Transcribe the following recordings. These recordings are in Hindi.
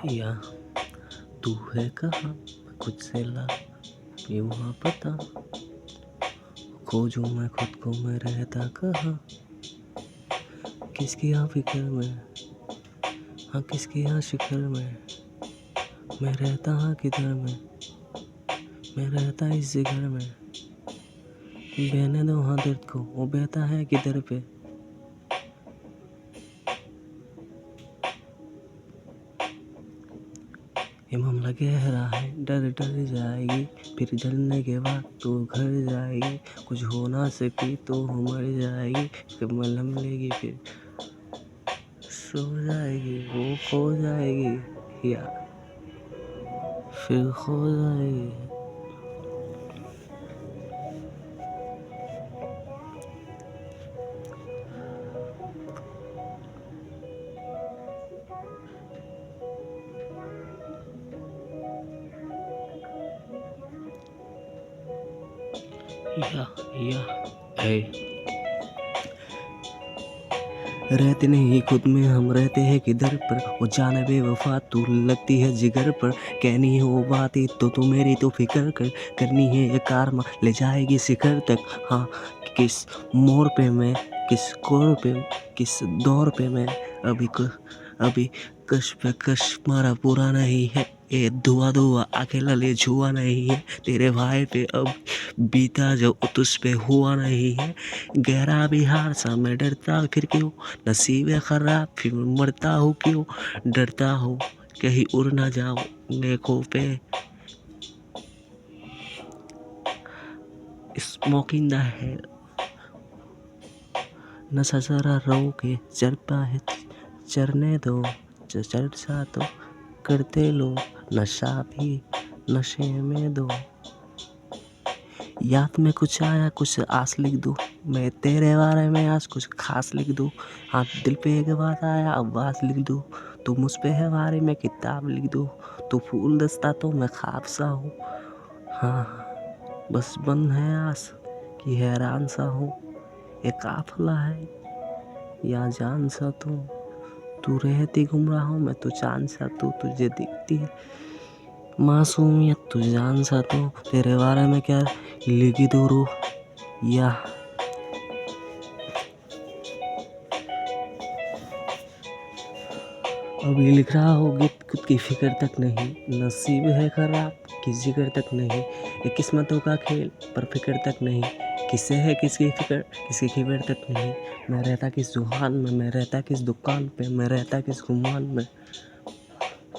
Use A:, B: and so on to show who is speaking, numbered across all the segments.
A: या तू है कहाँ, मैं खुद से ला यूँ पता, खोजूं मैं खुद को, मैं रहता कहाँ, किसकी यहाँ फिक्र में, हाँ किसकी यहाँ शिखर में, मैं रहता हाँ किधर में, मैं रहता इस जिगर में, बहने दो हाँ दर्द को, वो बहता है किधर पे। ये मामला गहरा है, डर डर जाएगी, फिर डरने के बाद तो घर जाएगी, कुछ हो ना सकी तो हो मर जाएगी, फिर मलम लेगी, फिर सो जाएगी, वो खो जाएगी या फिर खो जाएगी। या ए रहते नहीं खुद में, हम रहते हैं किधर पर, वो जाने बेवफा तू लगती है जिगर पर, कहनी है वो बातें तो मेरी तो फिक्र कर, करनी है ये कारवा ले जाएगी शिखर तक। हाँ किस मोड़ पे मैं, किस कोर पे, किस दौर पे मैं, अभी कश पे कश मारा पूरा नहीं है, ए दुआ दुआ अकेला ले छुआ नहीं है, तेरे भाई पे अब बीता जो तुझ पे हुआ नहीं है, गहरा बिहार सा मैं डरता फिर क्यों, नसीब है खराब फिर मरता हूँ क्यों, डरता हूँ कहीं उड़ ना जाओ नेकों पे, स्मोकिंग है नशा जरा रो के चरपा है, चरने दो चर्चा तो करते लो, नशा भी नशे में दो, याद में कुछ आया कुछ आस लिख दूँ, मैं तेरे बारे में आज कुछ खास लिख दूँ, हाँ दिल पे एक बात आया आवाज़ लिख दूँ, तू मुझ पे है वारे में किताब लिख दूँ, तू फूल दस्ता तो मैं ख्वाब सा हूँ, हाँ बस बंद है आस कि हैरान सा हूँ, एक काफिला है या जान सा तू रहती गुमराहों में, तू चांद सा तुझे दिखती है मासूमियत, तू जान सा तेरे बारे में क्या लिखी दो रूह या अभी लिख रहा हो गीत खुद की फिक्र तक नहीं, नसीब है खराब किसी जिक्र तक नहीं, ये किस्मतों का खेल पर फिक्र तक नहीं, किससे है किसकी फिक्र किसकी खबर तक नहीं, मैं रहता किस जुहान में, मैं रहता किस दुकान पे, मैं रहता किस गुमान में,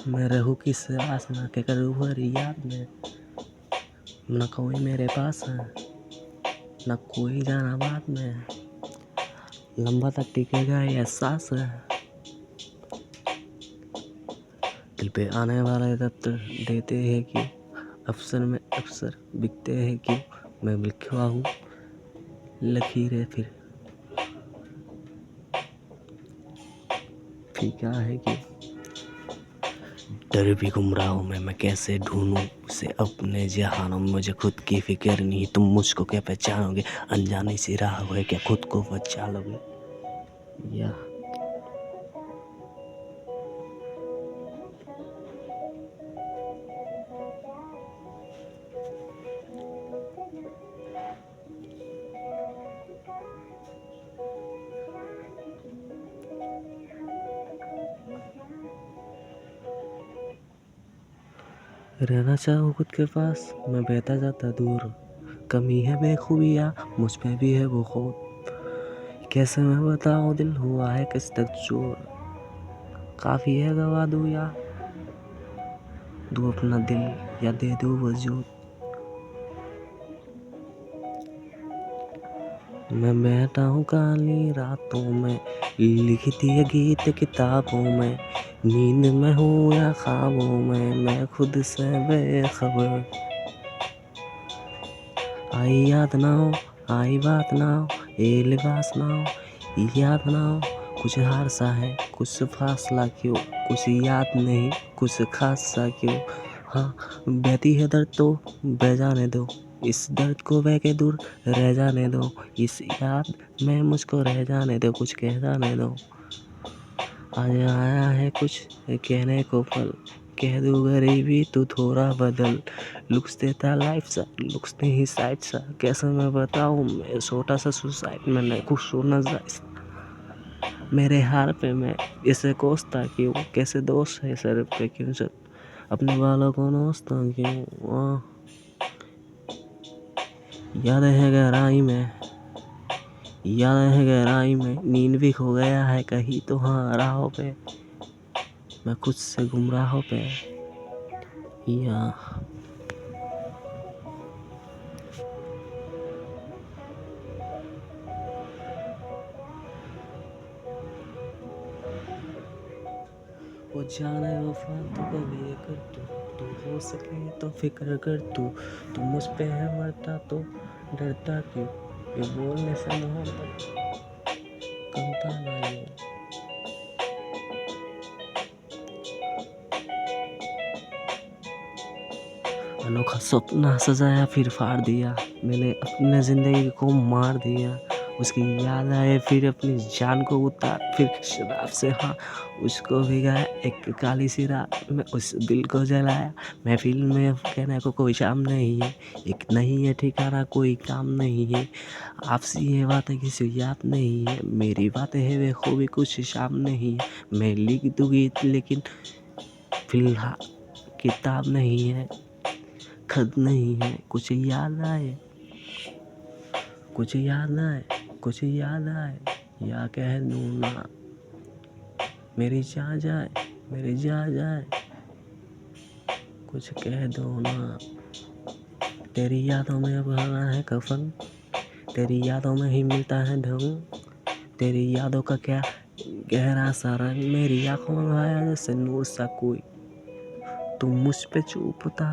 A: मैं रहूँ किस आस में के करूँ हर याद में, न कोई मेरे पास है न कोई जाना बाद में, लंबा तक टिकेगा ये एहसास है, दिल पे आने वाले दफ्तर देते हैं कि अफसर में अफसर बिकते हैं कि मैं लिखवा हूँ लकीरें फिर क्या है कि डर भी गुमराहों में मैं कैसे ढूंढूं उसे अपने जहानों में, मुझे खुद की फिक्र नहीं, तुम मुझको क्या पहचानोगे, अनजाने सी राह है क्या खुद को बचा लोगे या रहना चाहूँ खुद के पास मैं बहता जाता दूर, कमी है बेखूबियाँ मुझ पे भी है वो खुद, कैसे मैं बताऊँ दिल हुआ है किस तक चोर, काफ़ी है गवा दूँ या दूँ अपना दिल या दे दूँ वजूद, मैं बैठा हूँ काली रातों में, लिखती है गीत किताबों में, नींद में हूँ या ख्वाबों में, मैं खुद से बेखबर, आई याद ना हो आई बात ना हो, ये लिबास ना हो याद ना हो, कुछ हार सा है कुछ फासला क्यों, कुछ याद नहीं कुछ खास सा क्यों, हाँ बहती है दर्द तो बह जाने दो, इस दर्द को बह के दूर रह जाने दो, इस याद में मुझको रह जाने दो, कुछ कह जाने दो, आज आया है कुछ कहने को पल, कह दूँ गरीबी तू थोड़ा बदल। लुक्स देता लाइफ सा, लुक्स नहीं साइड सा, कैसे मैं बताऊँ मैं छोटा सा सुसाइड, मैंने खुश होना मेरे हार पे मैं इसे कोसता क्यों, कैसे दोस्त है सर पे क्यों सर, अपने वालों को नोचता क्यों। याद है गहराई में, याद है गहराई में, नींद भी खो गया है कहीं तो हाँ राहों पे, मैं खुद से गुमराहों पे या वो जाने वफा तो कभी अगर तू हो सके तो फिक्र कर तू मुझ पे है मरता तो डरता क्यों, ये बोलने से मोहब्बत कमता ना यूं। अनोखा सपना सजाया फिर फाड़ दिया, मैंने अपने ज़िंदगी को मार दिया। उसकी याद आए फिर अपनी जान को उतार, फिर शराब से हाँ उसको भिगाया। एक काली सी रात में उस दिल को जलाया। महफिल में अब कहने को कोई शाम नहीं है, एक नहीं है ठिकाना कोई काम नहीं है। आपसी ये बातें किसी याद नहीं है, मेरी बातें है वे खूबी कुछ शाम नहीं है। मैं लिख दूँ गीत लेकिन फिलहाल किताब नहीं है, खत नहीं है। कुछ याद आए, कुछ याद आए, कुछ याद आए, या कह दूँ ना मेरी जान जाए, मेरी जान जाए, कुछ कह दो ना। तेरी यादों में अब भरा है कफन, तेरी यादों में ही मिलता है ढंग। तेरी यादों का क्या गहरा सा रंग, मेरी आंखों में आया जैसे नूर सा कोई। तुम मुझ पे चुपता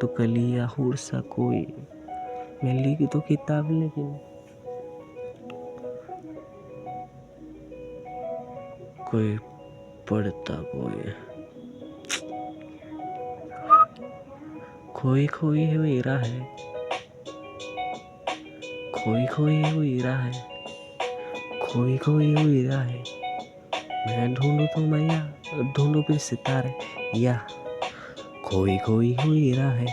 A: तो कलिया हूर सा कोई। मैं लिख तो किताब लेकिन कोई पढ़ता कोई। खोई खोई हुई राहें, खोई खोई हुई राहें, खोई खोई हुई राहें, मैं ढूंढूं तो मैया, ढूंढूं भी सितारे, या खोई खोई हुई राहें,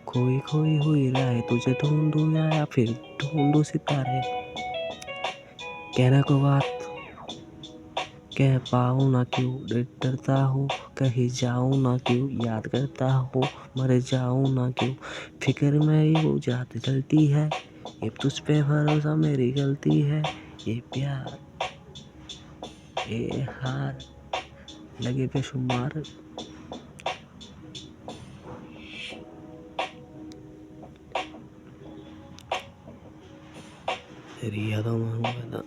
A: खोई खोई हुई राहें, तुझे ढूंढूं या फिर ढूंढूं सितारे। कहने को बात कह पाऊँ ना क्यों, डरता हूँ कहीं जाऊँ ना क्यों, याद करता हूँ मर जाऊँ ना क्यों। फिक्र में वो जात जलती है, ये तुझ पे भरोसा मेरी गलती है। ये प्यार ये हार लगे बेशुमार। तेरी यादों में हूँ मैं